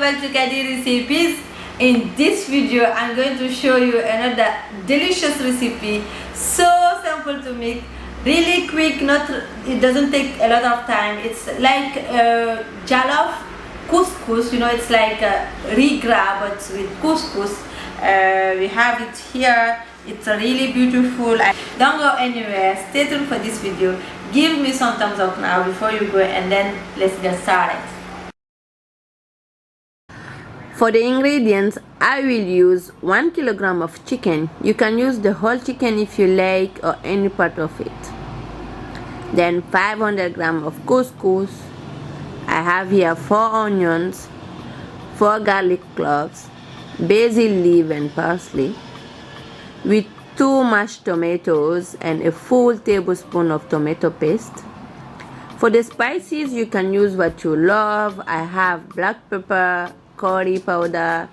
back to Kadi Recipes. In this video I'm going to show you another delicious recipe, so simple to make, really quick, it doesn't take a lot of time. It's like jollof couscous, you know, it's like Gras but with couscous. We have it here. It's really beautiful. Don't go anywhere, stay tuned for this video. Give me some thumbs up now before you go, and then let's get started. For the ingredients, I will use 1 kilogram of chicken. You can use the whole chicken if you like, or any part of it. Then 500 grams of couscous. I have here 4 onions, 4 garlic cloves, basil leaf and parsley, with 2 mashed tomatoes and a full tablespoon of tomato paste. For the spices, you can use what you love. I have black pepper, curry powder,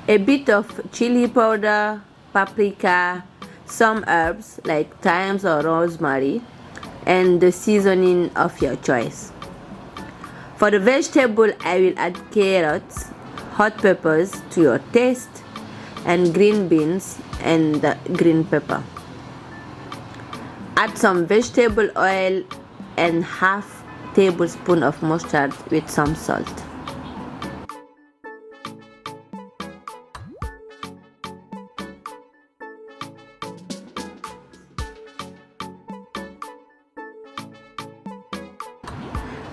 a bit of chili powder, paprika, some herbs like thyme or rosemary, and the seasoning of your choice. For the vegetable, I will add carrots, hot peppers to your taste, and green beans and green pepper. Add some vegetable oil and half tablespoon of mustard with some salt.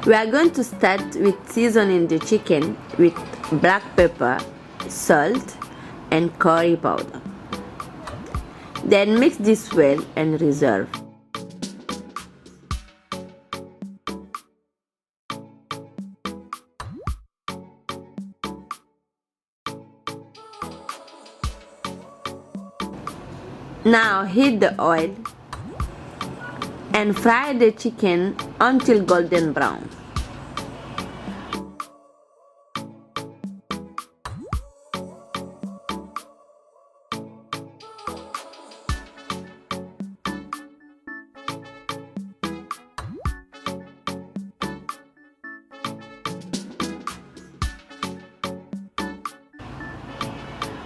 We are going to start with seasoning the chicken with black pepper, salt, and curry powder. Then mix this well and reserve. Now heat the oil and fry the chicken until golden brown.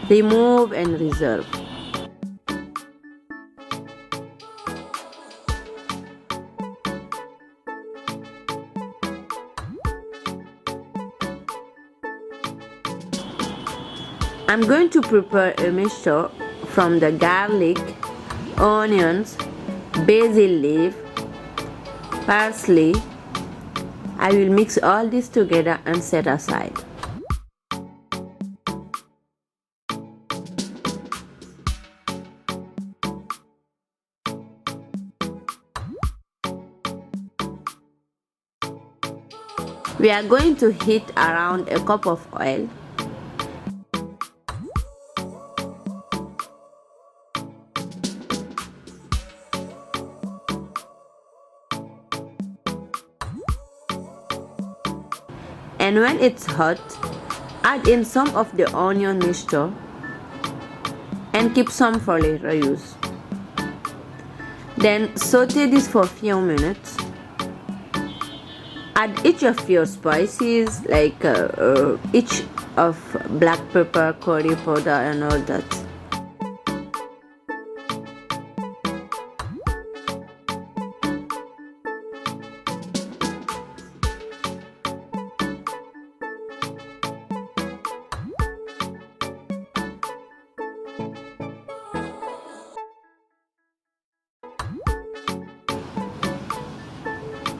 Remove and reserve. I'm going to prepare a mixture from the garlic, onions, basil leaf, parsley. I will mix all this together and set aside. We are going to heat around a cup of oil. And when it's hot, add in some of the onion mixture and keep some for later use. Then saute this for a few minutes. Add each of your spices, like each of black pepper, curry powder, and all that.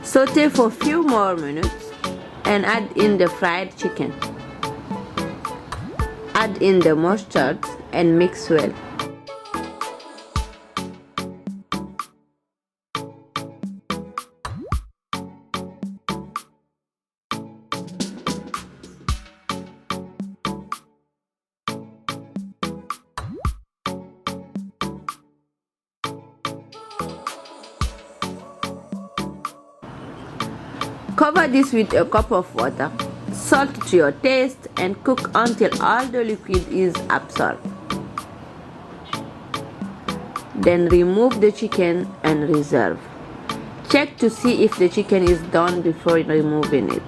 Saute for a few more minutes and add in the fried chicken. Add in the mustard and mix well. Cover this with a cup of water, salt to your taste, and cook until all the liquid is absorbed. Then remove the chicken and reserve. Check to see if the chicken is done before removing it.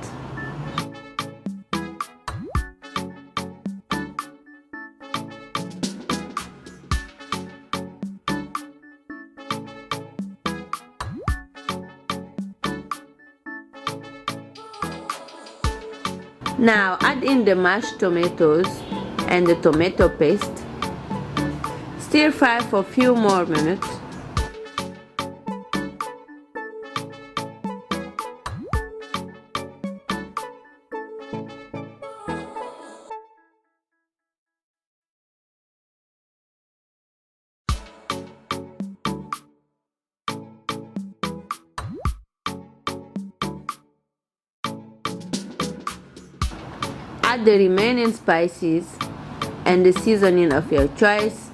Now add in the mashed tomatoes and the tomato paste. Stir fry for a few more minutes. Add the remaining spices and the seasoning of your choice.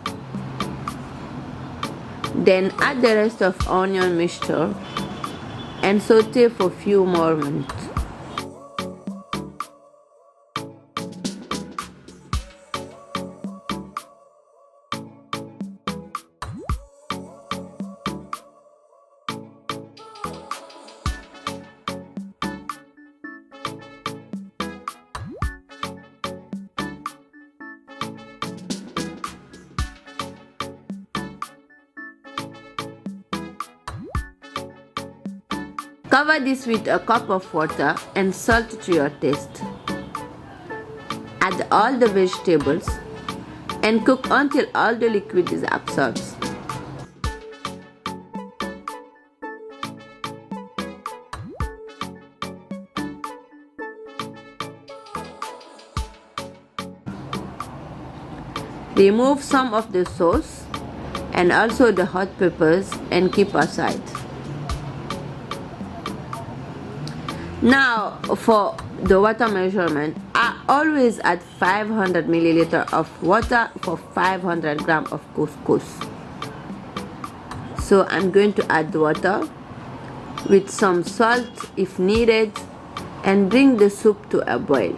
Then add the rest of onion mixture and saute for a few more minutes. Cover this with a cup of water and salt to your taste. Add all the vegetables and cook until all the liquid is absorbed. Remove some of the sauce and also the hot peppers and keep aside. Now for the water measurement, I always add 500 milliliters of water for 500 grams of couscous. So I'm going to add water with some salt if needed and bring the soup to a boil.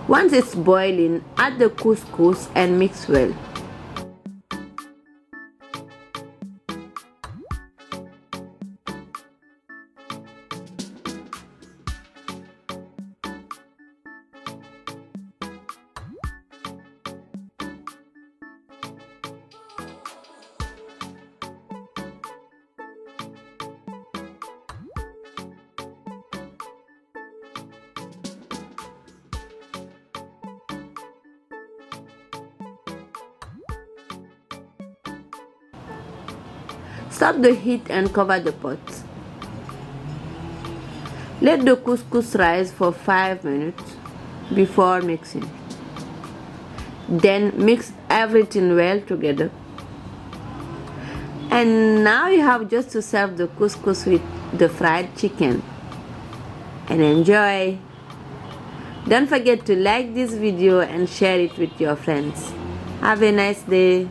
Once it's boiling, add the couscous and mix well. Stop the heat and cover the pot. Let the couscous rise for 5 minutes before mixing. Then mix everything well together. And now you have just to serve the couscous with the fried chicken. And enjoy! Don't forget to like this video and share it with your friends. Have a nice day.